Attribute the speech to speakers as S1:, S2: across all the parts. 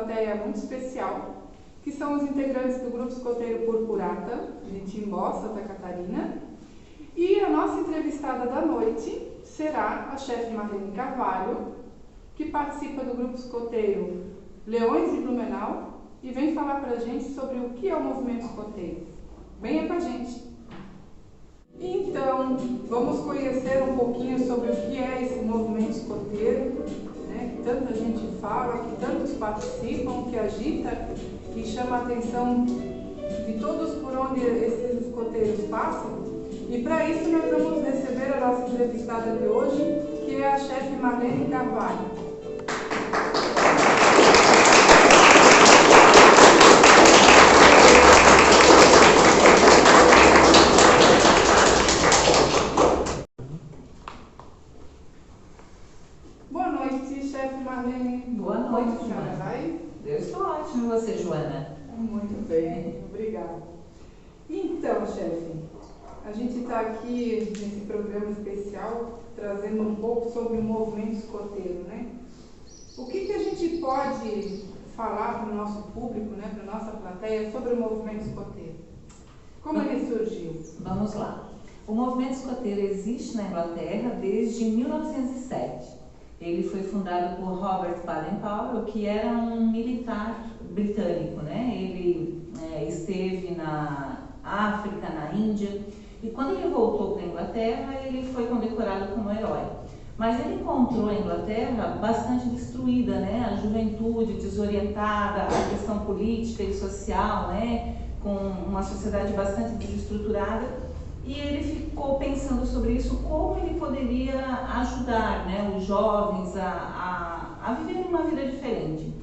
S1: plateia muito especial, que são os integrantes do Grupo Escoteiro Purpurata, de Timbó, Santa Catarina. E a nossa entrevistada da noite será a chefe Marlene Carvalho, que participa do Grupo Escoteiro Leões de Blumenau e vem falar para a gente sobre o que é o movimento escoteiro. Venha com a gente! Então, vamos conhecer um pouquinho sobre o que é esse movimento escoteiro, né, que tanta gente fala, que tantos participam, que agita e chama a atenção de todos por onde esses escoteiros passam. E para isso nós vamos receber a nossa entrevistada de hoje, que é a chefe Marlene Carvalho. Boa noite, chefe Marlene.
S2: Boa noite,
S1: senhora. Vai?
S2: Eu estou ótimo, e você, Joana?
S1: Muito bem, obrigada. Então, chefe, a gente está aqui nesse programa especial trazendo um pouco sobre o movimento escoteiro, né? O que a gente pode falar para o nosso público, né, para a nossa plateia, sobre o movimento escoteiro? Como ele surgiu?
S2: Vamos lá. O movimento escoteiro existe na Inglaterra desde 1907. Ele foi fundado por Robert Baden-Powell, que era um militar britânico, né? Ele esteve na África, na Índia, e quando ele voltou para a Inglaterra, ele foi condecorado como herói. Mas ele encontrou a Inglaterra bastante destruída, né? A juventude desorientada, a questão política e social, né? Com uma sociedade bastante desestruturada, e ele ficou pensando sobre isso, como ele poderia ajudar, né, os jovens a viver uma vida diferente.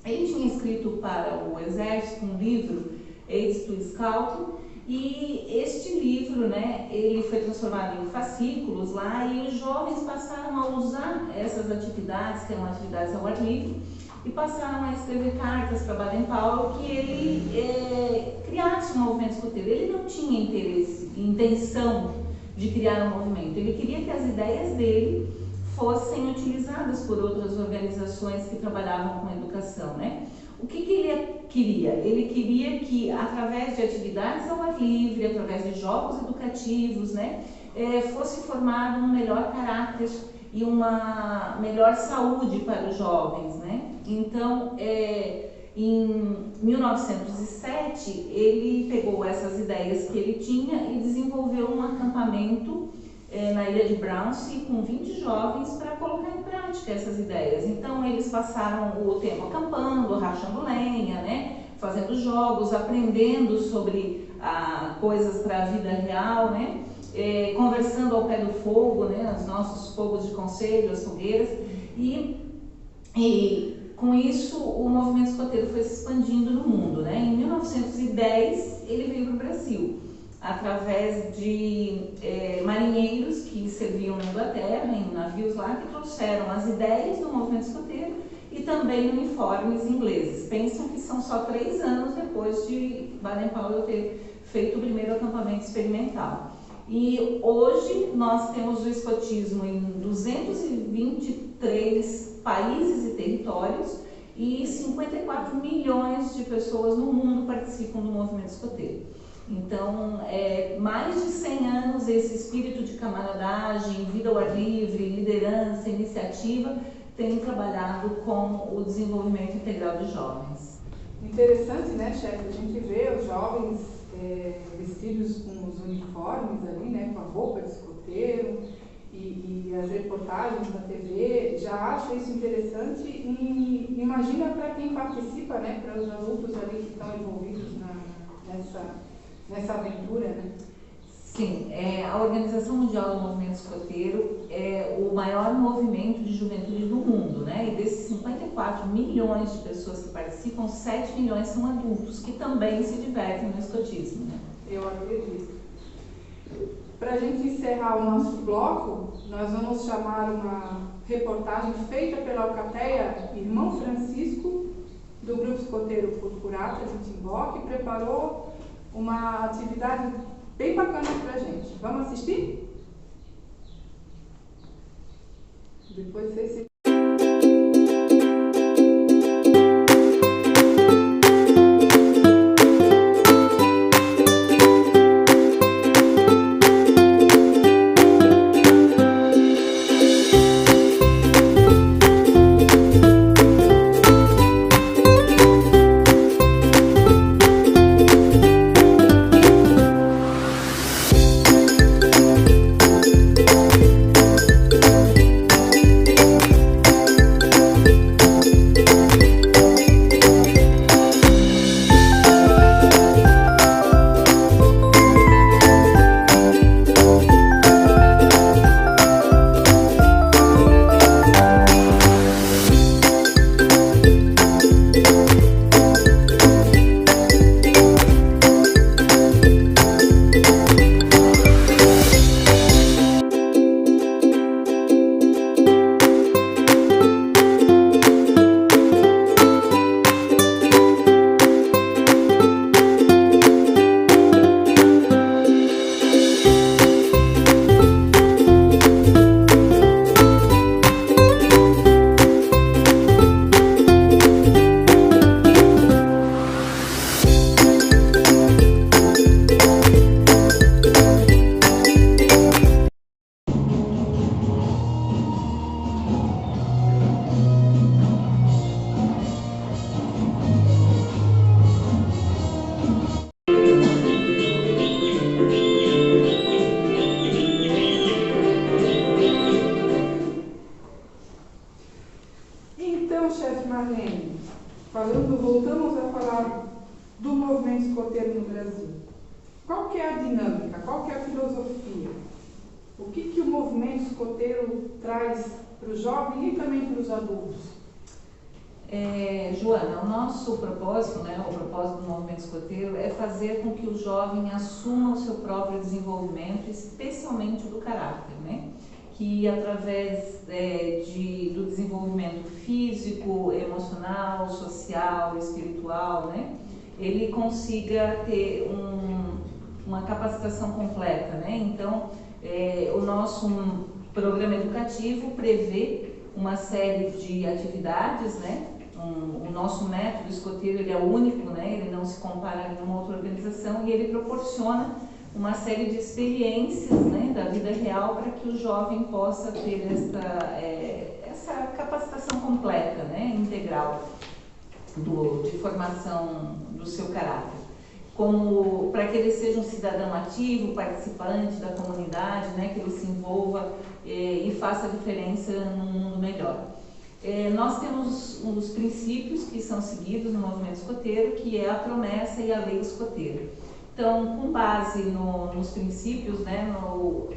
S2: Ele tinha escrito para o Exército um livro, Aids to Scout, e este livro, né, ele foi transformado em fascículos lá, e os jovens passaram a usar essas atividades, que eram atividades ao ar livre, e passaram a escrever cartas para Baden-Powell que ele criasse um movimento escoteiro. Ele não tinha interesse, intenção de criar um movimento, ele queria que as ideias dele fossem utilizadas por outras organizações que trabalhavam com educação, né? O que ele queria? Ele queria que, através de atividades ao ar livre, através de jogos educativos, né, fosse formado um melhor caráter e uma melhor saúde para os jovens, né? Então, em 1907, ele pegou essas ideias que ele tinha e desenvolveu um acampamento na ilha de Brownsea com 20 jovens para colocar em prática essas ideias. Então, eles passaram o tempo acampando, rachando lenha, né? Fazendo jogos, aprendendo sobre coisas para a vida real, né? Conversando ao pé do fogo, né? Os nossos fogos de conselho, as fogueiras, e com isso o movimento escoteiro foi se expandindo no mundo, né? Em 1910 ele veio para o Brasil, através de marinheiros que serviam na Inglaterra, em navios lá, que trouxeram as ideias do movimento escoteiro e também uniformes ingleses. Pensam que são só 3 anos depois de Baden-Powell ter feito o primeiro acampamento experimental. E hoje nós temos o escotismo em 223 países e territórios, e 54 milhões de pessoas no mundo participam do movimento escoteiro. Então, mais de 100 anos esse espírito de camaradagem, vida ao ar livre, liderança, iniciativa, tem trabalhado com o desenvolvimento integral dos jovens.
S1: Interessante, né, chefe? A gente vê os jovens vestidos com os uniformes ali, né, com a roupa de escoteiro, e as reportagens na TV, já acho isso interessante, e imagina para quem participa, né, para os adultos ali que estão envolvidos nessa aventura, né?
S2: Sim, a Organização Mundial do Movimento Escoteiro é o maior movimento de juventude do mundo, né? E desses 54 milhões de pessoas que participam, 7 milhões são adultos, que também se divertem no escotismo, né?
S1: Eu acredito. Para a gente encerrar o nosso bloco, nós vamos chamar uma reportagem feita pela Alcateia Irmão Francisco, do Grupo Escoteiro Purpurata de Timbó, que preparou uma atividade bem bacana para a gente. Vamos assistir? Depois vocês se... O que o movimento escoteiro traz para o jovem e também para os adultos?
S2: Joana, o nosso propósito, né, o propósito do movimento escoteiro é fazer com que o jovem assuma o seu próprio desenvolvimento, especialmente do caráter, né? Que através do desenvolvimento físico, emocional, social, espiritual, né, ele consiga ter uma capacitação completa, né? Então, o nosso programa educativo prevê uma série de atividades, né? O nosso método escoteiro, ele é único, né? Ele não se compara a nenhuma outra organização e ele proporciona uma série de experiências, né, da vida real para que o jovem possa ter essa capacitação completa, né, integral de formação do seu caráter, como para que ele seja um cidadão ativo, participante da comunidade, né, que ele se envolva e faça a diferença num mundo melhor. Nós temos uns princípios que são seguidos no movimento escoteiro, que é a promessa e a lei escoteira. Então, com base nos princípios, né,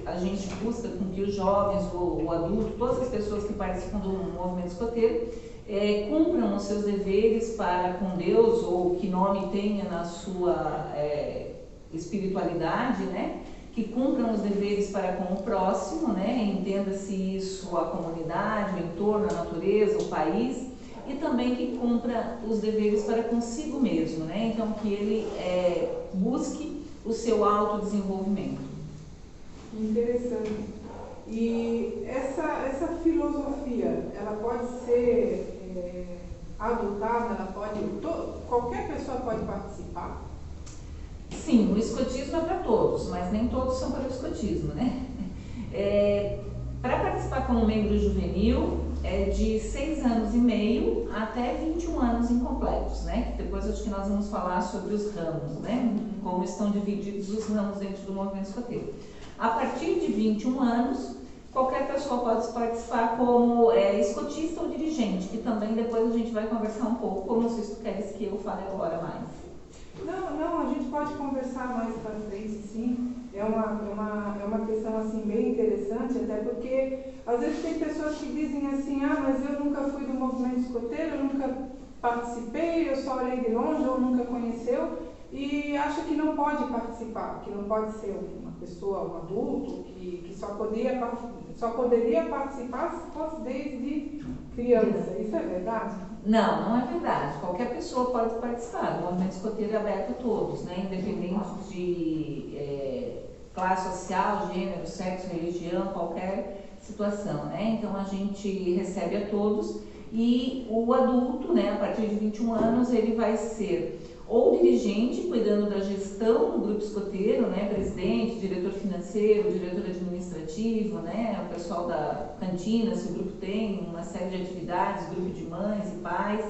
S2: a gente busca com que os jovens, o adulto, todas as pessoas que participam do movimento escoteiro cumpram os seus deveres para com Deus, ou que nome tenha na sua espiritualidade, né, que cumpram os deveres para com o próximo, né, entenda-se isso a comunidade, o entorno, a natureza, o país, e também que cumpra os deveres para consigo mesmo, né? Então, que ele busque o seu autodesenvolvimento.
S1: Interessante. E essa filosofia, ela pode ser adotada, qualquer pessoa pode participar?
S2: Sim, o escotismo é para todos, mas nem todos são para o escotismo, né? Para participar como membro juvenil, é de 6 anos e meio até 21 anos incompletos, né? Depois acho que nós vamos falar sobre os ramos, né? Como estão divididos os ramos dentro do movimento escoteiro. A partir de 21 anos, qualquer pessoa pode participar como escotista ou dirigente, que também depois a gente vai conversar um pouco, como se tu queres que eu fale agora mais.
S1: Não, a gente pode conversar mais para frente, sim. É uma questão assim bem interessante, até porque às vezes tem pessoas que dizem assim, mas eu nunca fui do movimento escoteiro, eu nunca participei, eu só olhei de longe ou nunca conheceu e acha que não pode participar, que não pode ser uma pessoa, um adulto, que só poderia participar se fosse desde criança. Isso é verdade?
S2: Não é verdade. Qualquer pessoa pode participar. O movimento escoteiro é aberto a todos, né? Independente de classe social, gênero, sexo, religião, qualquer situação, né? Então a gente recebe a todos e o adulto, né, a partir de 21 anos, ele vai ser ou dirigente, cuidando da gestão do grupo escoteiro, né, presidente, diretor financeiro, diretor administrativo, né, o pessoal da cantina, se o grupo tem uma série de atividades, grupo de mães e pais,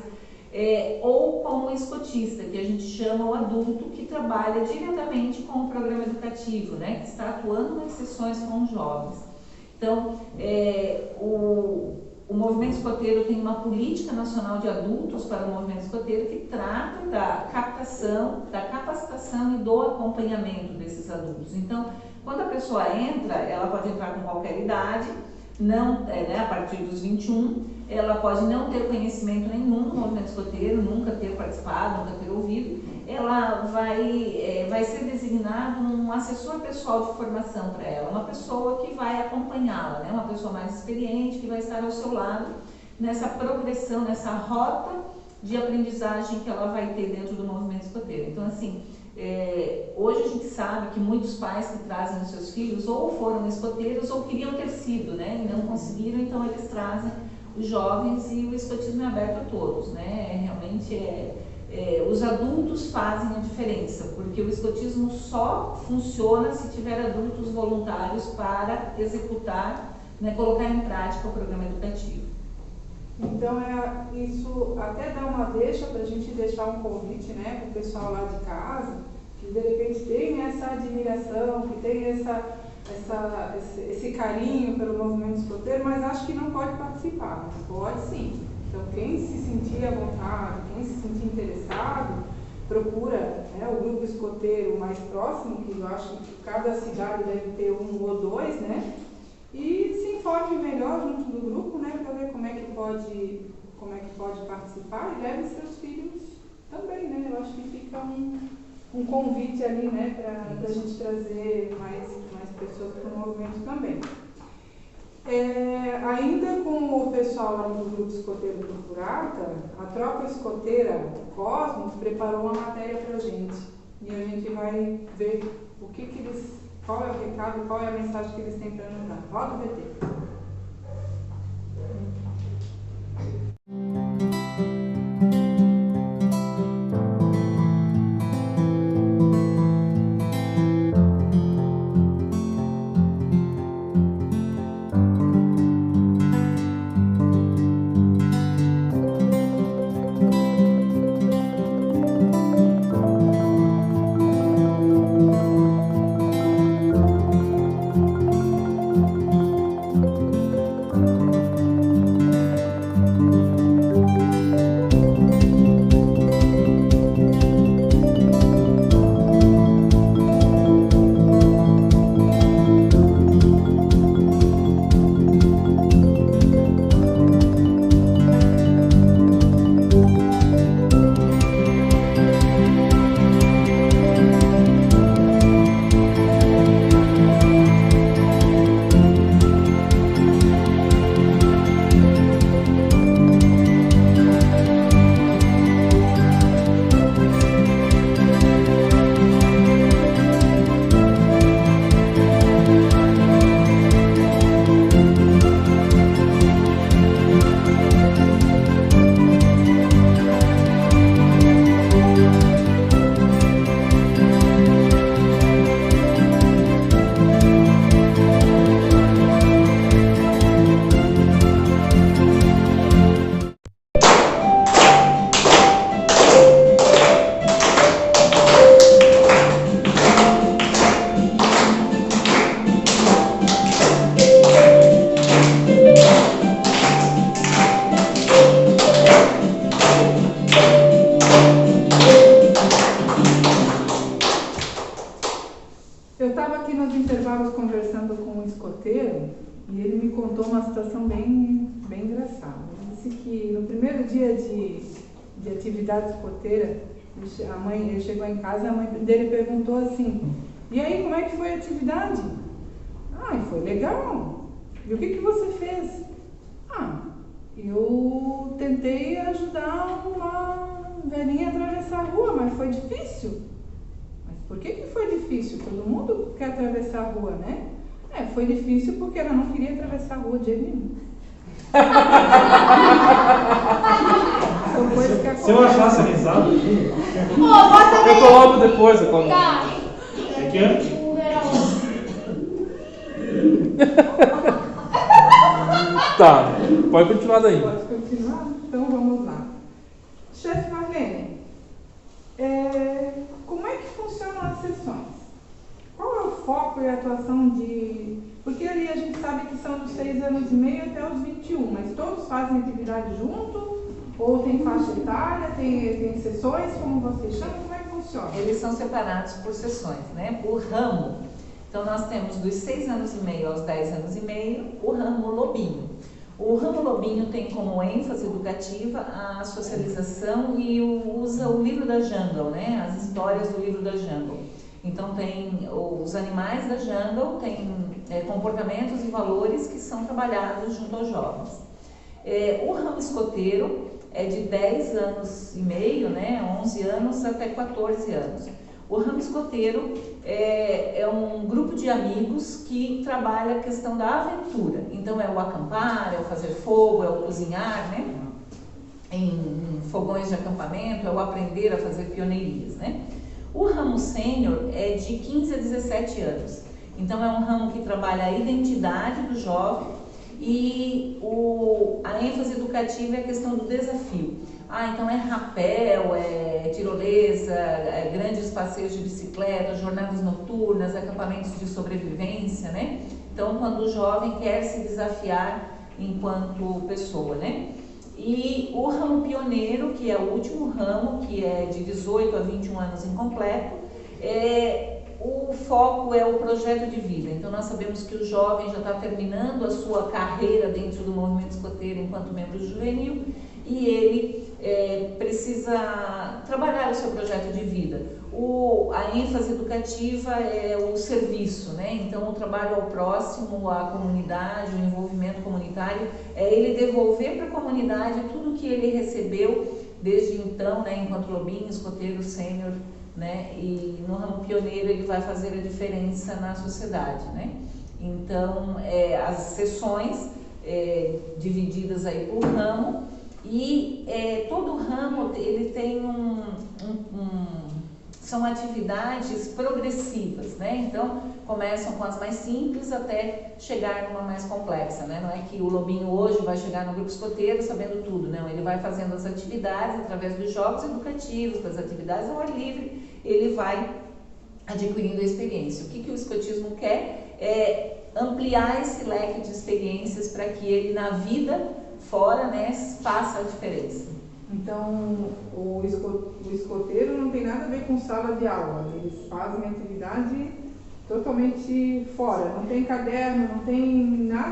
S2: ou como escotista, que a gente chama o adulto que trabalha diretamente com o programa educativo, né, que está atuando nas sessões com os jovens. Então, o movimento escoteiro tem uma política nacional de adultos para o movimento escoteiro que trata da captação, da capacitação e do acompanhamento desses adultos. Então, quando a pessoa entra, ela pode entrar com qualquer idade, a partir dos 21, ela pode não ter conhecimento nenhum do movimento escoteiro, nunca ter participado, nunca ter ouvido. Ela vai ser designado um assessor pessoal de formação para ela, uma pessoa que vai acompanhá-la, né? Uma pessoa mais experiente que vai estar ao seu lado nessa progressão, nessa rota de aprendizagem que ela vai ter dentro do movimento escoteiro. Então, assim, hoje a gente sabe que muitos pais que trazem os seus filhos ou foram escoteiros ou queriam ter sido, né? E não conseguiram, então eles trazem os jovens e o escotismo é aberto a todos, né? Realmente os adultos fazem a diferença, porque o escotismo só funciona se tiver adultos voluntários para executar, né, colocar em prática o programa educativo.
S1: Então, isso até dá uma deixa para a gente deixar um convite, né, para o pessoal lá de casa, que de repente tem essa admiração, que tem esse carinho pelo movimento escoteiro, mas acho que não pode participar. Pode sim. Então, quem se sentir à vontade, quem se sentir interessado, procura, né, o grupo escoteiro mais próximo, que eu acho que cada cidade deve ter um ou dois, né? E se informe melhor junto do grupo, né, para ver como é que pode participar, e leve seus filhos também, né? Eu acho que fica um convite ali, né, para a gente trazer mais pessoas para o movimento também. Ainda com o pessoal lá do Grupo Escoteiro Purpurata, a tropa escoteira Cosmos preparou uma matéria para a gente. E a gente vai ver qual é o recado, qual é a mensagem que eles têm para nos dar. Roda o VT. Eu estava aqui nos intervalos conversando com um escoteiro e ele me contou uma situação bem engraçada. Ele disse que no primeiro dia de atividade escoteira, ele chegou em casa e a mãe dele perguntou assim: e aí, como é que foi a atividade? Ah, foi legal. E o que você fez? Ah, eu tentei ajudar uma velhinha a atravessar a rua, mas foi difícil. Mas por que foi difícil? Todo mundo quer atravessar a rua, né? Foi difícil porque ela não queria atravessar a rua de jeito nenhum. São coisas que acontecem.
S3: Se eu achasse a risada aqui,
S4: eu
S3: coloco depois. Eu coloco.
S4: Tá.
S3: É que é?
S5: Tá, pode continuar daí.
S1: Pode continuar? Então vamos lá. Chefe Marlene, como é que funcionam as sessões? Qual é o foco e a atuação de... Porque ali a gente sabe que são dos 6 anos e meio até os 21, mas todos fazem atividade junto? Ou tem faixa etária, tem sessões, como vocês chamam? Como é que funciona?
S2: Eles são separados por sessões, né? Por ramo. Então nós temos dos 6 anos e meio aos 10 anos e meio o ramo Lobinho. O ramo Lobinho tem como ênfase educativa a socialização e usa o livro da Jungle, né? As histórias do livro da Jungle. Então tem os animais da Jungle, tem comportamentos e valores que são trabalhados junto aos jovens. O ramo escoteiro é de 10 anos e meio, né? 11 anos até 14 anos. O ramo escoteiro é um grupo de amigos que trabalha a questão da aventura. Então é o acampar, é o fazer fogo, é o cozinhar, né? Em fogões de acampamento, é o aprender a fazer pioneirias, né? O ramo sênior é de 15 a 17 anos. Então é um ramo que trabalha a identidade do jovem e a ênfase educativa é a questão do desafio. Então é rapel, é tirolesa, grandes passeios de bicicleta, jornadas noturnas, acampamentos de sobrevivência, né? Então, quando o jovem quer se desafiar enquanto pessoa, né? E o ramo pioneiro, que é o último ramo, que é de 18 a 21 anos incompleto, o foco é o projeto de vida. Então nós sabemos que o jovem já está terminando a sua carreira dentro do movimento escoteiro enquanto membro juvenil e ele precisa trabalhar o seu projeto de vida. A ênfase educativa é o serviço, né? Então o trabalho ao próximo, à comunidade, o envolvimento comunitário, é ele devolver para a comunidade tudo que ele recebeu desde então, né, enquanto lobinho, escoteiro, sênior, né? E no ramo pioneiro ele vai fazer a diferença na sociedade, né? Então as sessões divididas aí por ramo e todo ramo ele tem são atividades progressivas, né? Então começam com as mais simples até chegar numa mais complexa, né? Não é que o lobinho hoje vai chegar no grupo escoteiro sabendo tudo, não. Ele vai fazendo as atividades através dos jogos educativos, das atividades ao ar livre, ele vai adquirindo a experiência. O que o escotismo quer é ampliar esse leque de experiências para que ele na vida fora, né, faça a diferença.
S1: Então, o escoteiro não tem nada a ver com sala de aula, eles fazem atividade totalmente fora, não tem caderno, não tem nada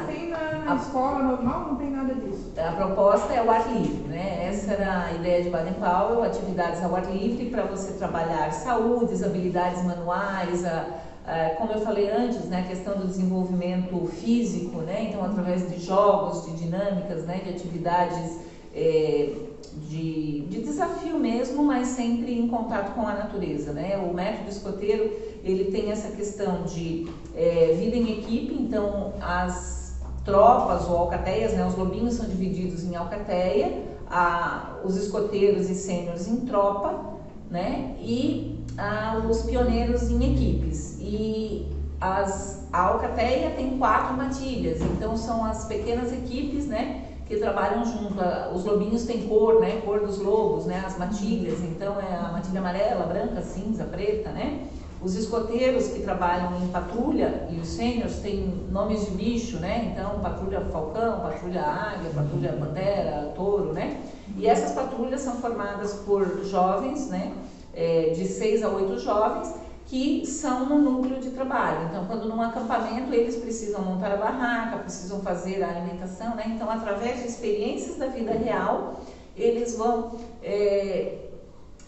S1: que eles têm na escola normal, não tem nada disso.
S2: A proposta é o ar livre, né? Essa era a ideia de Baden-Powell, atividades ao ar livre para você trabalhar saúde, habilidades manuais, como eu falei antes, né, a questão do desenvolvimento físico, né? Então através de jogos, de dinâmicas, né, de atividades de desafio mesmo, mas sempre em contato com a natureza, né? O método escoteiro, ele tem essa questão de vida em equipe, então as tropas ou alcateias, né, os lobinhos são divididos em alcateia, os escoteiros e sêniores em tropa, né? E os pioneiros em equipes. E a alcateia tem 4 matilhas, então são as pequenas equipes, né, que trabalham junto. Os lobinhos têm cor, né, cor dos lobos, né, as matilhas, então é a matilha amarela, branca, cinza, preta, né. Os escoteiros que trabalham em patrulha e os sêniors têm nomes de bicho, né, então patrulha falcão, patrulha águia, patrulha pantera, touro, né. E essas patrulhas são formadas por jovens, né, de 6 a 8 jovens, que são no núcleo de trabalho. Então, quando num acampamento eles precisam montar a barraca, precisam fazer a alimentação, né? Então, através de experiências da vida real, eles vão,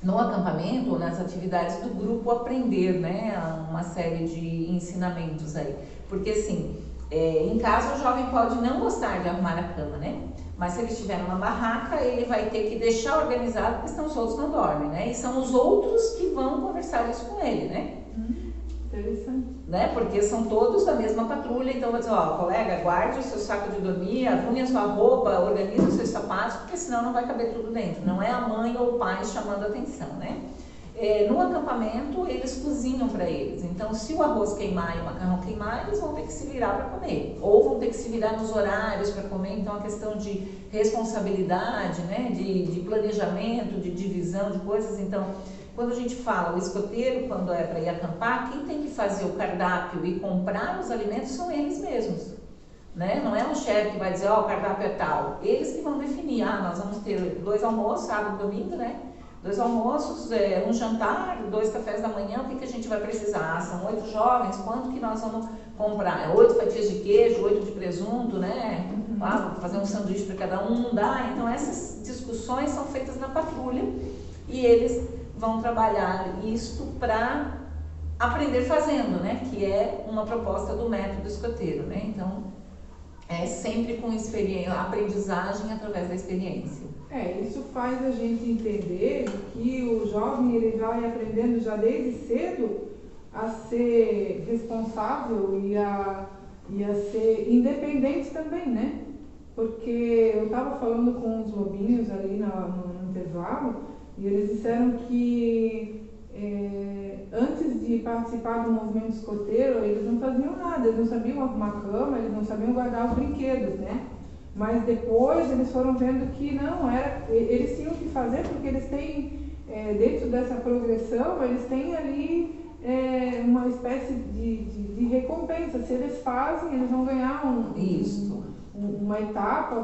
S2: no acampamento ou nas atividades do grupo, aprender, né, uma série de ensinamentos aí. Porque, assim, em casa o jovem pode não gostar de arrumar a cama, né? Mas se ele estiver numa barraca, ele vai ter que deixar organizado, porque senão os outros não dormem, né? E são os outros que vão conversar isso com ele, né?
S1: Interessante.
S2: Né? Porque são todos da mesma patrulha, então vai dizer, ó, colega, guarde o seu saco de dormir, arrume a sua roupa, organize os seus sapatos, porque senão não vai caber tudo dentro. Não é a mãe ou o pai chamando a atenção, né? No acampamento, eles cozinham para eles. Então, se o arroz queimar e o macarrão queimar, eles vão ter que se virar para comer. Ou vão ter que se virar nos horários para comer. Então, a questão de responsabilidade, né? De planejamento, de divisão de coisas. Então, quando a gente fala o escoteiro, quando é para ir acampar, quem tem que fazer o cardápio e comprar os alimentos são eles mesmos. Né? Não é um chefe que vai dizer, ó, o cardápio é tal. Eles que vão definir, nós vamos ter 2 almoços, sábado e domingo, né? 2 almoços, um jantar, 2 cafés da manhã, o que a gente vai precisar? São 8 jovens, quanto que nós vamos comprar? 8 fatias de queijo, 8 de presunto, né? Fazer um sanduíche para cada um, não dá. Então essas discussões são feitas na patrulha e eles vão trabalhar isto para aprender fazendo, né? Que é uma proposta do método escoteiro, né? Então é sempre com aprendizagem através da experiência.
S1: Isso faz a gente entender que o jovem ele vai aprendendo já desde cedo a ser responsável e a ser independente também, né? Porque eu estava falando com os lobinhos ali no intervalo e eles disseram que antes de participar do movimento escoteiro eles não faziam nada, eles não sabiam arrumar cama, eles não sabiam guardar os brinquedos, né? Mas depois eles foram vendo que não, eles tinham que fazer porque eles têm, dentro dessa progressão, eles têm ali uma espécie de recompensa. Se eles fazem, eles vão ganhar uma etapa,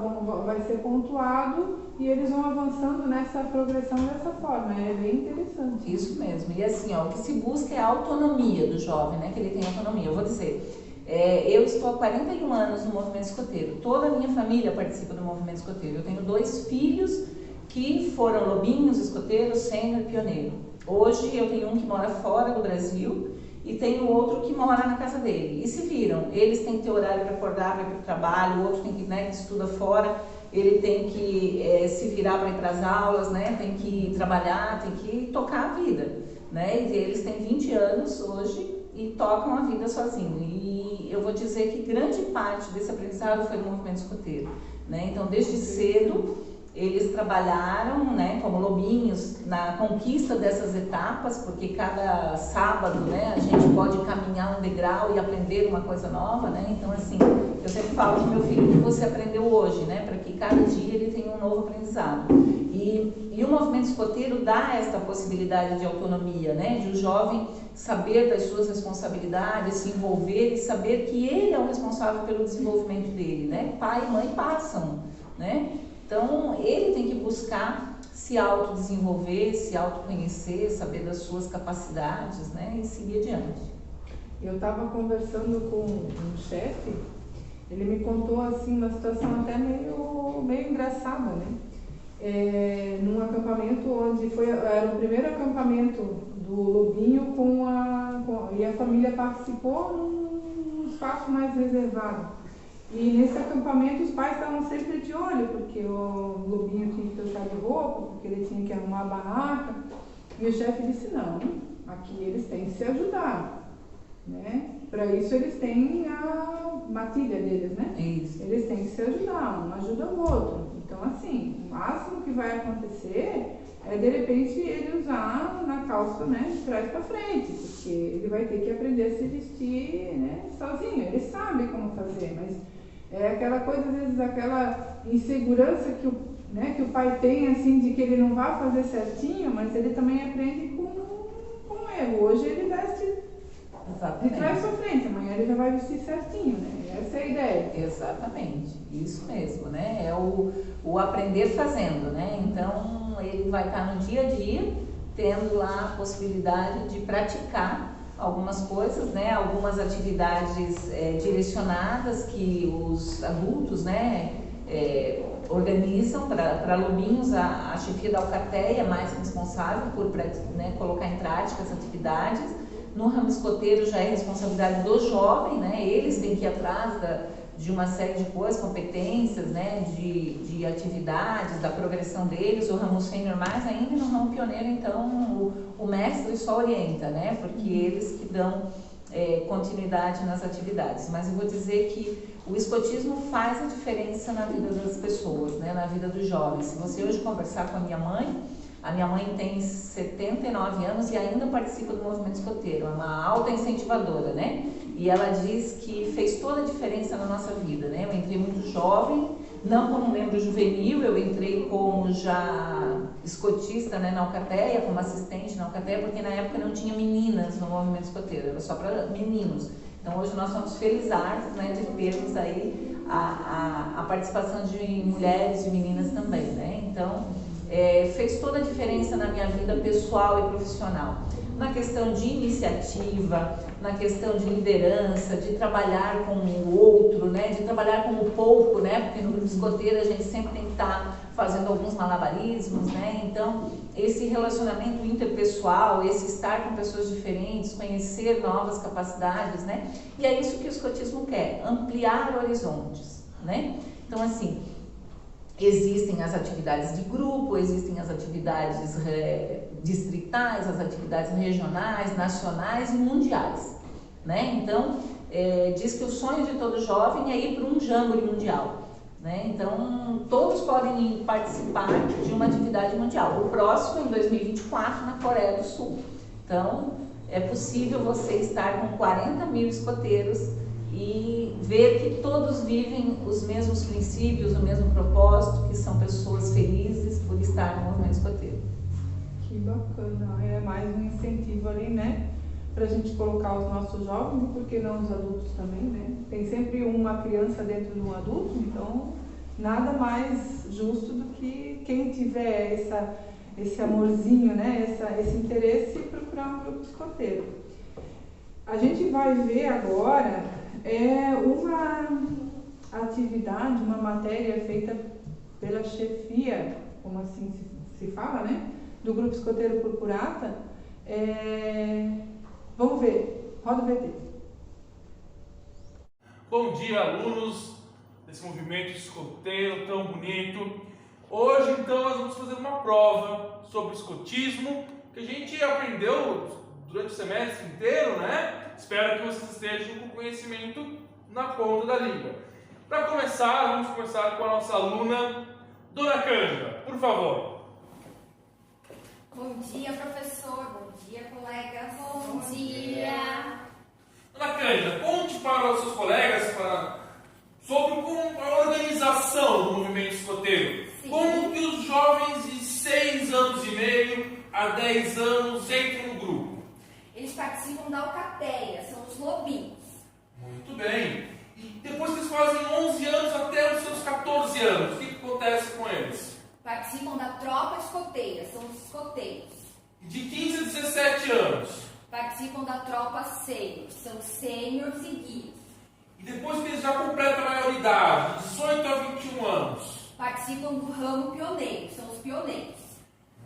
S1: vai ser pontuado e eles vão avançando nessa progressão dessa forma. É bem interessante.
S2: Isso mesmo. E assim, ó, o que se busca é a autonomia do jovem, né? Que ele tenha autonomia. Eu vou dizer, eu estou há 41 anos no movimento escoteiro. Toda a minha família participa do movimento escoteiro. Eu tenho 2 filhos que foram lobinhos, escoteiros, sênior, pioneiro. Hoje eu tenho um que mora fora do Brasil e tenho outro que mora na casa dele. E se viram, eles têm que ter horário para acordar, para ir para o trabalho, o outro tem que, né, que estuda fora, ele tem que se virar para ir para as aulas, né, tem que trabalhar, tem que tocar a vida. Né? E eles têm 20 anos hoje e tocam a vida sozinhos. E eu vou dizer que grande parte desse aprendizado foi no movimento escoteiro. Né? Então, desde cedo, eles trabalharam, né, como lobinhos na conquista dessas etapas, porque cada sábado, né, a gente pode caminhar um degrau e aprender uma coisa nova, né? Então, assim, eu sempre falo para o meu filho que você aprendeu hoje, né, para que cada dia ele tenha um novo aprendizado. E o movimento escoteiro dá essa possibilidade de autonomia, né, de o jovem saber das suas responsabilidades, se envolver e saber que ele é o responsável pelo desenvolvimento dele, né? Pai e mãe passam, né? Então, ele tem que buscar se autodesenvolver, se autoconhecer, saber das suas capacidades, né, e seguir adiante.
S1: Eu estava conversando com um chefe, ele me contou assim uma situação até meio engraçada, né? Num acampamento onde era o primeiro acampamento do Lobinho e a família participou num espaço mais reservado. E nesse acampamento os pais estavam sempre de olho, porque o Lobinho tinha que trocar de roupa, porque ele tinha que arrumar a barraca. E o chefe disse, não, aqui eles têm que se ajudar, né? Para isso eles têm a matilha deles, né?
S2: Isso.
S1: Eles têm que se ajudar, um ajuda o outro. Então, assim, o máximo que vai acontecer é, de repente, ele usar na calça, né, de trás para frente, porque ele vai ter que aprender a se vestir, né, sozinho. Ele sabe como fazer, mas é aquela coisa, às vezes, aquela insegurança que o pai tem, assim, de que ele não vai fazer certinho, mas ele também aprende com erro. Hoje ele veste de trás para frente, amanhã ele já vai vestir certinho, né? Essa é a ideia.
S2: Exatamente, isso mesmo, né? É o aprender fazendo, né? Então, ele vai estar no dia a dia, tendo lá a possibilidade de praticar algumas coisas, né? Algumas atividades direcionadas que os adultos, né, organizam para lobinhos. A chefia da alcateia é mais responsável por, né, colocar em prática as atividades. No ramo escoteiro já é responsabilidade do jovem, né? Eles têm que ir atrás de uma série de coisas, competências, né? de atividades, da progressão deles. O ramo sênior mais ainda, e no ramo pioneiro, então, o mestre só orienta, né? Porque eles que dão continuidade nas atividades. Mas eu vou dizer que o escotismo faz a diferença na vida das pessoas, né? Na vida dos jovens. Se você hoje conversar com a minha mãe tem 79 anos e ainda participa do movimento escoteiro, é uma alta incentivadora, né? E ela diz que fez toda a diferença na nossa vida, né? Eu entrei muito jovem, não como membro juvenil, eu entrei como já escotista, né, na alcateia, como assistente na alcateia, porque na época não tinha meninas no movimento escoteiro, era só para meninos. Então hoje nós somos felizardos, né, de termos aí a participação de mulheres e meninas também, né? Então, fez toda a diferença na minha vida pessoal e profissional. Na questão de iniciativa, na questão de liderança, de trabalhar com o outro, né? De trabalhar com o pouco, né? Porque no grupo escoteiro a gente sempre tem que estar fazendo alguns malabarismos, né? Então, esse relacionamento interpessoal, esse estar com pessoas diferentes, conhecer novas capacidades, né? E é isso que o escotismo quer, ampliar horizontes, né? Então, assim, existem as atividades de grupo, existem as atividades distritais, as atividades regionais, nacionais e mundiais, né? Então, diz que o sonho de todo jovem é ir para um jamboree mundial, né? Então, todos podem participar de uma atividade mundial. O próximo, em 2024, na Coreia do Sul. Então, é possível você estar com 40 mil escoteiros e ver que todos vivem os mesmos princípios, o mesmo propósito, que são pessoas felizes por estar no movimento escoteiro.
S1: Que bacana, é mais um incentivo ali, né? Pra gente colocar os nossos jovens, e por que não os adultos também, né? Tem sempre uma uma criança dentro de um adulto, então nada mais justo do que quem tiver esse amorzinho, né, esse interesse, procurar um grupo escoteiro. A gente vai ver agora uma atividade, uma matéria feita pela chefia, como assim se fala, né, do Grupo Escoteiro Purpurata. Vamos ver, roda o VT.
S5: Bom dia, alunos desse movimento escoteiro tão bonito. Hoje, então, nós vamos fazer uma prova sobre escotismo que a gente aprendeu durante o semestre inteiro, né? Espero que vocês estejam com conhecimento na ponta da língua. Para começar, vamos começar com a nossa aluna, Dona Cândida, por favor.
S4: Bom dia, professor. Bom dia, colegas. Bom dia.
S5: Dona Cândida, conte para os seus colegas sobre a organização do movimento escoteiro.
S4: Sim.
S5: Como que os jovens de 6 anos e meio a 10 anos entram no grupo?
S4: Eles participam da alcateia, são os lobinhos.
S5: Muito bem. E depois que eles fazem 11 anos até os seus 14 anos, o que acontece com eles?
S4: Participam da tropa escoteira, são os escoteiros.
S5: E de 15 a 17 anos?
S4: Participam da tropa sênior, são os sêniors e guias.
S5: E depois que eles já completam a maioridade, de 18 a 21 anos?
S4: Participam do ramo pioneiro, são os pioneiros.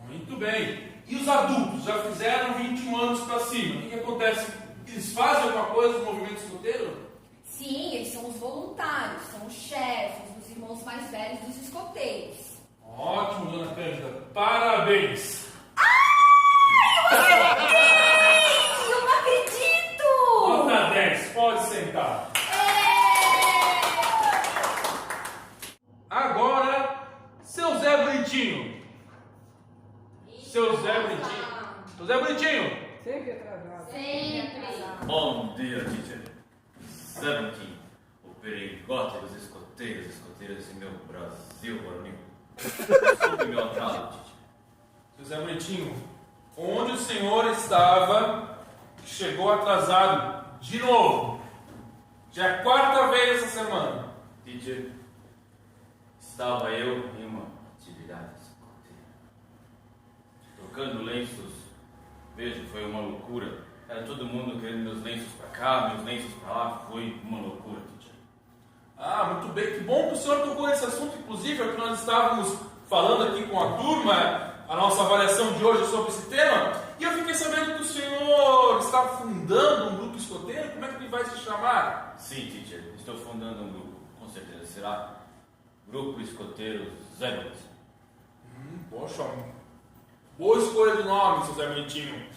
S5: Muito bem. E os adultos já fizeram 21 anos para cima? O que acontece? Eles fazem alguma coisa no movimento escoteiro?
S4: Sim, eles são os voluntários, são os chefes, os irmãos mais velhos dos escoteiros.
S5: Ótimo, Dona Cândida. Parabéns.
S4: Eu não acredito!
S5: Nota 10. Pode sentar. Agora, seu Zé Bonitinho. Seu Zé Bonitinho. Seu Zé Bonitinho.
S1: Sempre atrasado.
S4: Sempre.
S6: Bom dia, teacher. Zé Bonitinho, o perigote dos escoteiros em meu Brasil, varonil. Desculpe meu atraso, teacher.
S5: Seu Zé Bonitinho, onde o senhor estava que chegou atrasado de novo? Já é a 4ª vez essa semana.
S6: Teacher, estava eu em uma atividade escoteira. Trocando lenços, vejo, foi uma loucura. Era todo mundo querendo meus lenços para cá, meus lenços para lá. Foi uma loucura, teacher.
S5: Ah, muito bem. Que bom que o senhor tocou nesse assunto. Inclusive, é que nós estávamos falando aqui com a turma, a nossa avaliação de hoje sobre esse tema. E eu fiquei sabendo que o senhor está fundando um grupo escoteiro. Como é que ele vai se chamar?
S6: Sim, teacher, estou fundando um grupo. Com certeza será Grupo Escoteiro Zé Bonitinho.
S5: Poxa, boa escolha de nome, seu Zé Bonitinho.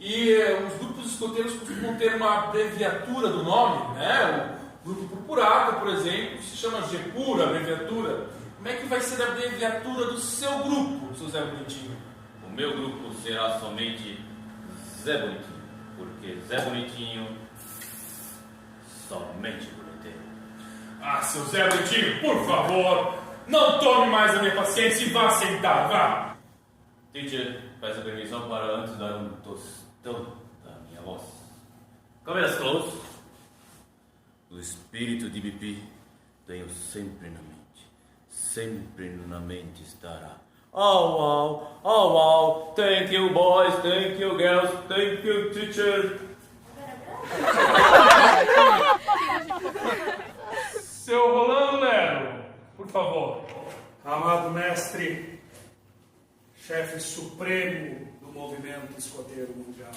S5: E os grupos escoteiros costumam ter uma abreviatura do nome, né? O Grupo Purpurata, por exemplo, se chama GEPUR, a abreviatura. Como é que vai ser a abreviatura do seu grupo, seu Zé Bonitinho?
S6: O meu grupo será somente Zé Bonitinho, porque Zé Bonitinho, somente bonitinho.
S5: Ah, seu Zé Bonitinho, por favor, não tome mais a minha paciência e vá sentar, vá.
S6: Teacher, peço a permissão para antes dar um tostão da minha voz. Câmeras close. O espírito de Bipi tenho sempre na mente. Sempre na mente estará. Oh wow, oh wow. Thank you boys, thank you girls, thank you teacher.
S5: Seu Rolando Lero, por favor.
S7: Amado mestre, chefe supremo do movimento escoteiro mundial,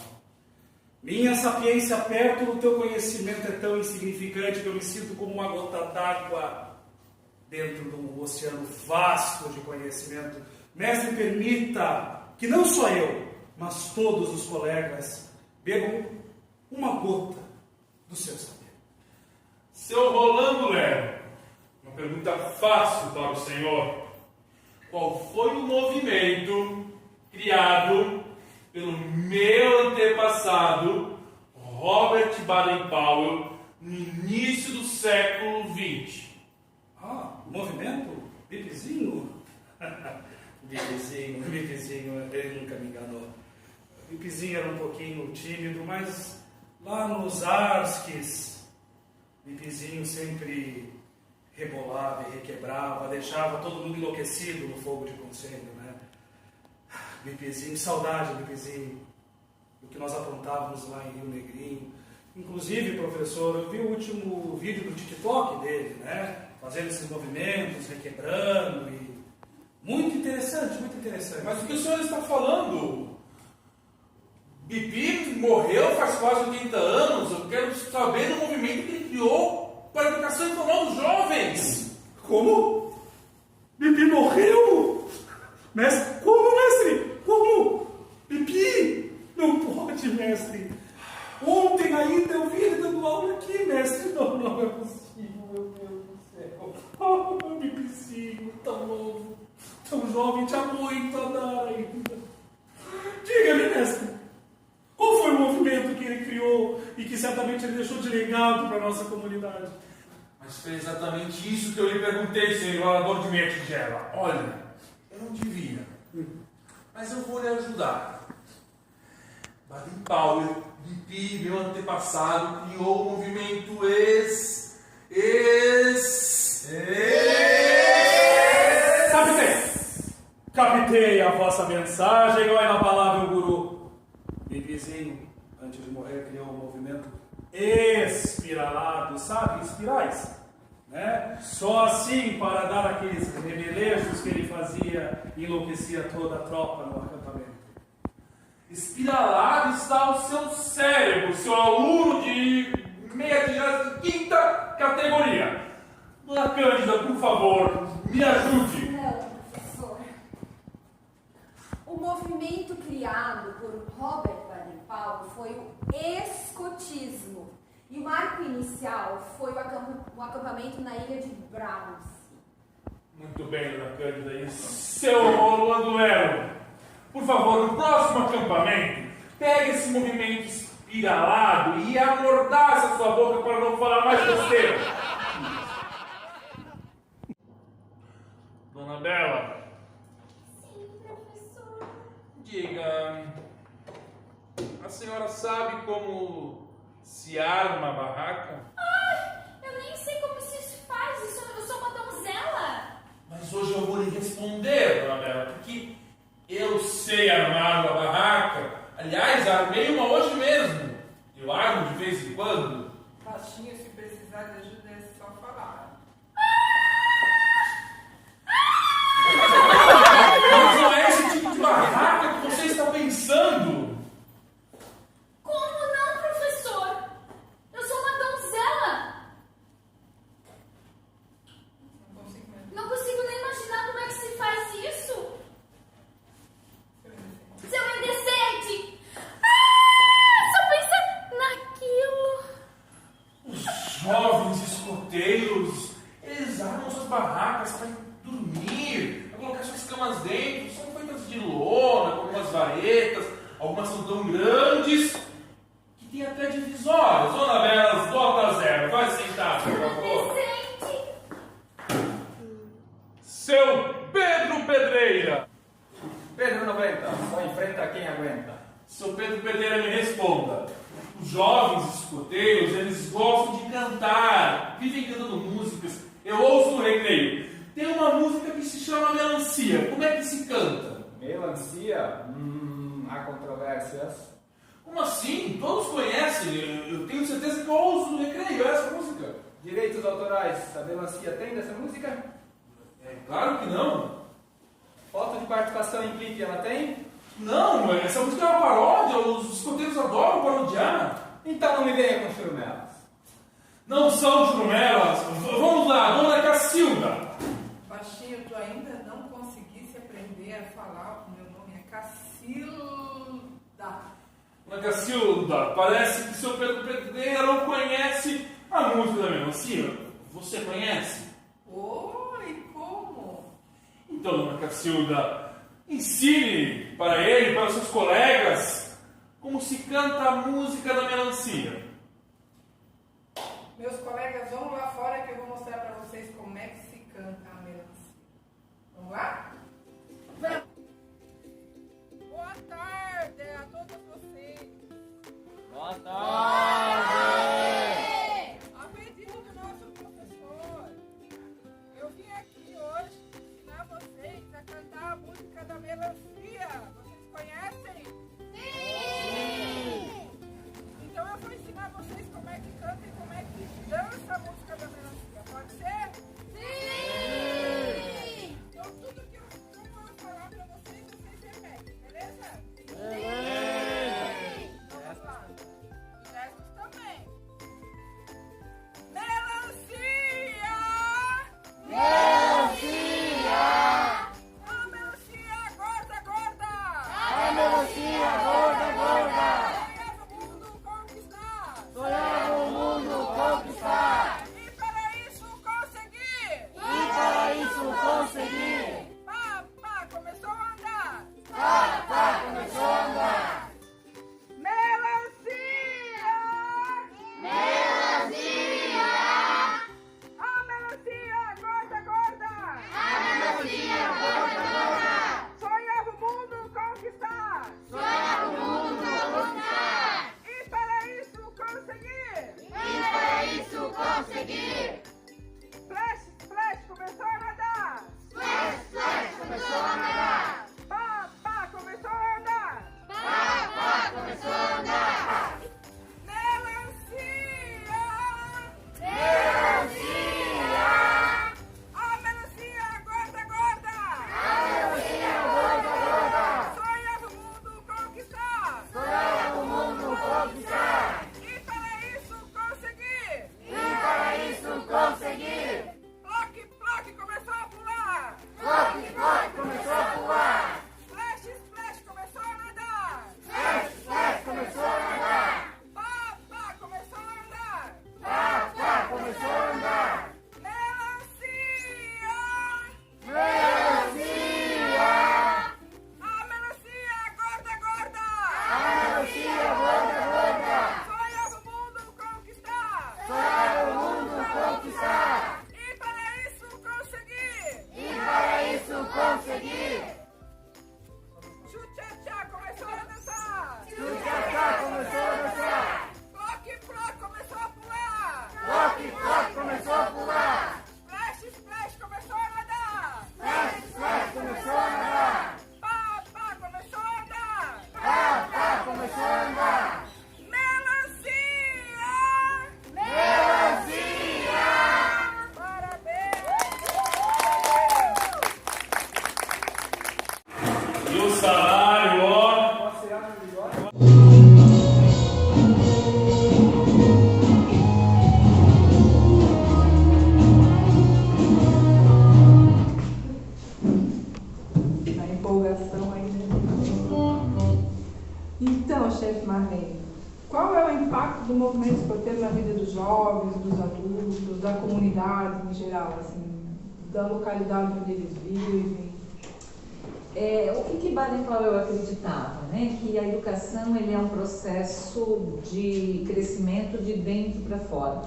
S7: minha sapiência perto do teu conhecimento é tão insignificante que eu me sinto como uma gota d'água dentro de um oceano vasto de conhecimento. Mestre, permita que não só eu, mas todos os colegas bebam uma gota do seu saber.
S5: Seu Rolando Lero, uma pergunta fácil para o senhor. Qual foi o movimento criado pelo meu antepassado, Robert Baden-Powell, no início do século XX?
S7: Ah, movimento? Bipizinho? Bipizinho, ele nunca me enganou. Bipizinho era um pouquinho tímido, mas lá nos Arskis, Bipizinho sempre rebolava e requebrava, deixava todo mundo enlouquecido no fogo de conselho, né? Bipizinho, saudade, Bipizinho, do que nós apontávamos lá em Rio Negrinho. Inclusive, professor, eu vi o último vídeo do TikTok dele, né? Fazendo esses movimentos, requebrando e... Muito interessante, muito interessante.
S5: Mas o que o senhor está falando? Bipi morreu faz quase 80 anos. Eu quero saber do movimento que ele criou para a educação informal dos jovens.
S7: Como? Bipi morreu? Mestre? Como, mestre? Como? Bipi? Não pode, mestre. Ontem ainda eu vi ele dando aula aqui, mestre. Não, não é possível, meu Deus do céu. Oh, Bipizinho, tão novo, tão jovem, tinha muito a dar ainda. Diga-me, mestre, qual foi o movimento que ele criou e que certamente ele deixou de legado para a nossa comunidade?
S5: Mas foi exatamente isso que eu lhe perguntei, senhor orador de minha tigela. Olha, eu não devia, mas eu vou lhe ajudar. Baden-Powell, Bipi, meu antepassado, criou o movimento
S7: Captei a vossa mensagem, olha na palavra o guru. Bipizinho, antes de morrer, criou um movimento espiralado, sabe? Espirais, né? Só assim, para dar aqueles remelejos que ele fazia, enlouquecia toda a tropa no acampamento.
S5: Espiralado está o seu cérebro, seu aluno de meia tigela de 5ª categoria. Dona Cândida, por favor, me ajude.
S4: Não, professor. O movimento criado por Robert Baden-Powell foi o escotismo. E o marco inicial foi o acampamento na ilha de Browns.
S5: Muito bem, Dona Cândida. E seu Rolando Ero, por favor, no próximo acampamento, pegue esse movimento espiralado e amordaça a sua boca para não falar mais besteira. Dona Bela.
S4: Sim, professor.
S5: Diga, a senhora sabe como se arma a barraca?
S4: Eu nem sei como se faz isso. Eu sou uma donzela.
S5: Mas hoje eu vou lhe responder, Dona Bela, porque eu sei armar uma barraca. Aliás, armei uma hoje mesmo. Eu armo de vez em quando.
S1: Baixinho, se precisar de ajuda, é só falar.
S5: Mas não é esse tipo de barraca que você está pensando.
S4: Como não, professor? Eu sou uma donzela.
S1: Não consigo mesmo.
S4: Não consigo nem imaginar como é que se faz isso. Seu indecente! Só pensa naquilo.
S5: Os jovens escoteiros, eles armam suas barracas para dormir, para colocar suas camas dentro. São feitas de lona, com algumas varetas. Algumas são tão grandes que tem até divisórias. Dona Bela, nota 0. Vai sentar, por favor.
S4: Indecente!
S5: Seu Pedro Pedreira.
S8: Pedro 90, só enfrenta quem aguenta.
S5: Seu Pedro Pedreira, me responda. Os jovens escoteiros, eles gostam de cantar, vivem cantando músicas. Eu ouço no recreio. Tem uma música que se chama Melancia. Como é que se canta?
S8: Melancia? Há controvérsias.
S5: Como assim? Todos conhecem. Eu tenho certeza que eu ouço no recreio essa música.
S8: Direitos autorais, a melancia tem dessa música?
S5: É claro que não.
S8: Foto de participação em clipe ela tem?
S5: Não, essa música é uma paródia. Os escoteiros adoram parodiar.
S8: Então não me venha com churumelas.
S5: Não são churumelas. Vamos lá, Dona Cacilda.
S1: Baixinho, tu ainda não conseguisse aprender a falar. O meu nome é Cacilda.
S5: Dona Cacilda, parece que seu Pedro Pedreira não conhece a música da melancia. Você conhece?
S1: Oi, como?
S5: Então, Dona Cacilda, ensine para ele, para seus colegas, como se canta a música da melancia.
S1: Meus colegas, vão lá fora que eu vou mostrar para vocês como é que se canta a melancia. Vamos lá? Boa tarde a todos vocês.
S8: Boa tarde!
S1: A pedido comunidade em geral, assim, da localidade onde eles vivem?
S2: O que Baden-Powell acreditava, né? Que a educação ele é um processo de crescimento de dentro para fora,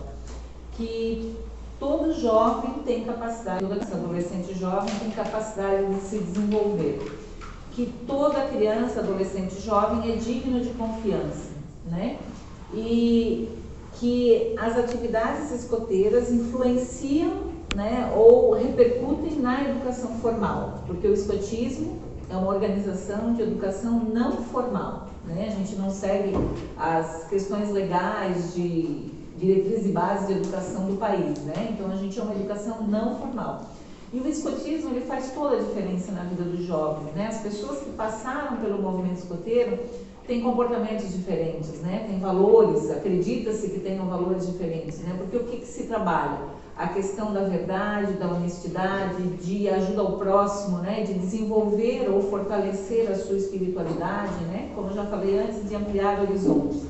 S2: que todo jovem tem capacidade, todo adolescente jovem tem capacidade de se desenvolver, que toda criança, adolescente jovem é digno de confiança, né? E que as atividades escoteiras influenciam, né, ou repercutem na educação formal, porque o escotismo é uma organização de educação não formal, né? A gente não segue as questões legais de diretrizes e bases de educação do país, né? Então a gente é uma educação não formal. E o escotismo ele faz toda a diferença na vida dos jovens, né? As pessoas que passaram pelo movimento escoteiro têm comportamentos diferentes, né? Tem valores, acredita-se que tenham valores diferentes, né? Porque o que se trabalha? A questão da verdade, da honestidade, de ajuda ao próximo, né? De desenvolver ou fortalecer a sua espiritualidade, né? Como eu já falei antes, de ampliar horizontes.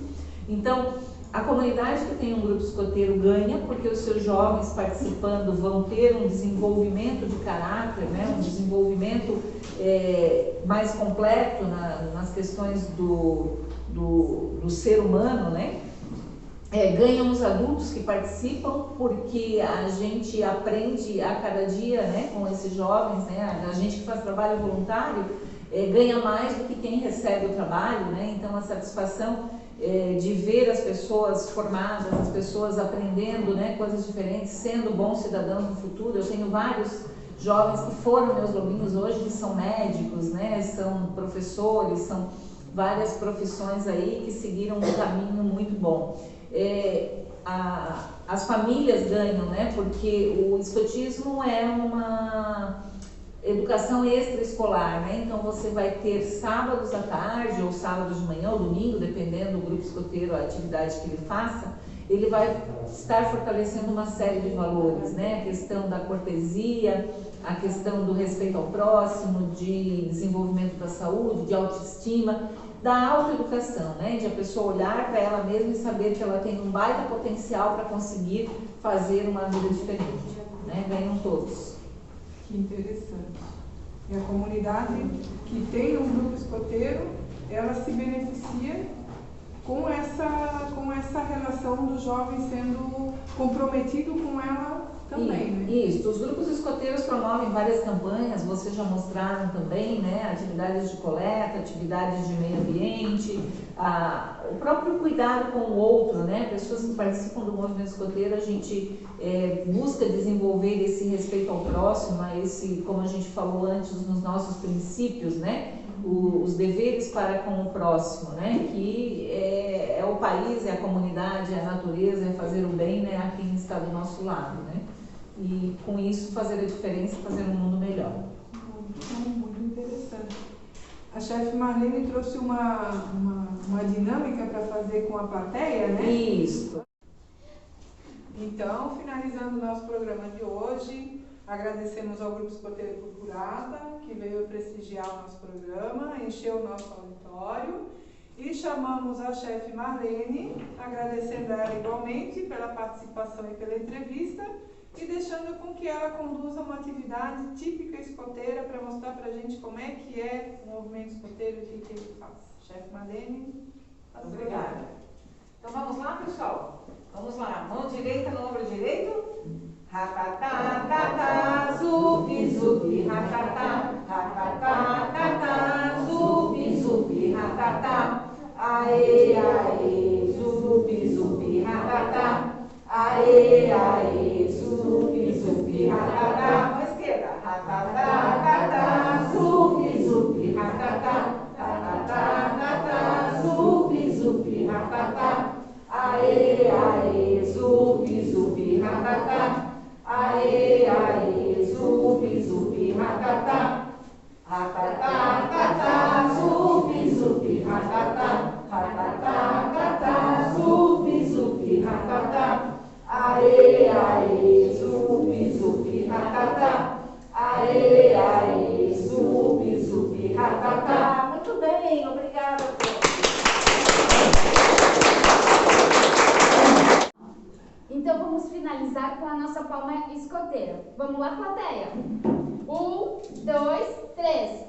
S2: Então, a comunidade que tem um grupo escoteiro ganha, porque os seus jovens participando vão ter um desenvolvimento de caráter, né? Um desenvolvimento mais completo nas questões do ser humano, né? Ganham os adultos que participam, porque a gente aprende a cada dia, né, com esses jovens, né? A gente que faz trabalho voluntário ganha mais do que quem recebe o trabalho, né? Então a satisfação de ver as pessoas formadas, as pessoas aprendendo, né, coisas diferentes, sendo bons cidadãos no futuro. Eu tenho vários jovens que foram meus lobinhos hoje, que são médicos, né, são professores, são várias profissões aí que seguiram um caminho muito bom. As famílias ganham, né, porque o escotismo é uma educação extraescolar, né? Então você vai ter sábados à tarde, ou sábados de manhã, ou domingo, dependendo do grupo escoteiro, a atividade que ele faça, ele vai estar fortalecendo uma série de valores, né? A questão da cortesia, a questão do respeito ao próximo, de desenvolvimento da saúde, de autoestima, da autoeducação, né? De a pessoa olhar para ela mesma e saber que ela tem um baita potencial para conseguir fazer uma vida diferente, né? Ganham todos.
S1: Que interessante. E a comunidade que tem um grupo escoteiro, ela se beneficia com essa relação do jovem sendo comprometido com ela também, né?
S2: Isso, os grupos escoteiros promovem várias campanhas, vocês já mostraram também, né? Atividades de coleta, atividades de meio ambiente, o próprio cuidado com o outro, né? Pessoas que participam do movimento escoteiro, a gente busca desenvolver esse respeito ao próximo, esse, como a gente falou antes, nos nossos princípios, né? Os deveres para com o próximo, né? Que é o país, é a comunidade, é a natureza, é fazer o bem, né? A quem está do nosso lado, né? E com isso fazer a diferença, fazer um mundo melhor.
S1: Muito interessante. A chefe Marlene trouxe uma dinâmica para fazer com a plateia, né?
S2: Isso.
S1: Então, finalizando o nosso programa de hoje, agradecemos ao Grupo Escoteiro Purpurata, que veio prestigiar o nosso programa, encheu o nosso auditório, e chamamos a chefe Marlene, agradecendo a ela igualmente pela participação e pela entrevista, e deixando com que ela conduza uma atividade típica escoteira para mostrar para a gente como é que é o movimento escoteiro e o que ele faz. Chefe Marlene,
S2: obrigada. Então vamos lá, pessoal? Vamos lá. Mão direita no ombro direito. Ratatá, tatá, zupi, zupi, ratatá. Ratatá, tatá, zupi, zupi, ratatá. Aê, aê, zupi, zupi, ratatá. Aê, aê, zupi, zupi, ratatá. Mão esquerda. Ratatá, tatá, zupi, zupi, ratatá. Ratatá, tatá, zupi, zupi, ratatá. Aê, aê, zupi, zupi, ratatá. Aê, aê, zupi, zupi, ratatá. Ratatá, tatá, zupi, zupi, ratatá. Ratatá, tatá, zupi, zupi, ratatá. Aê, aê, zupi, zupi, ratatá. Aê, aê, zupi, zupi, ratatá. Muito bem, obrigada a todos.
S9: Então vamos finalizar começar pela nossa palma escoteira. Vamos lá, plateia? 1, 2, 3.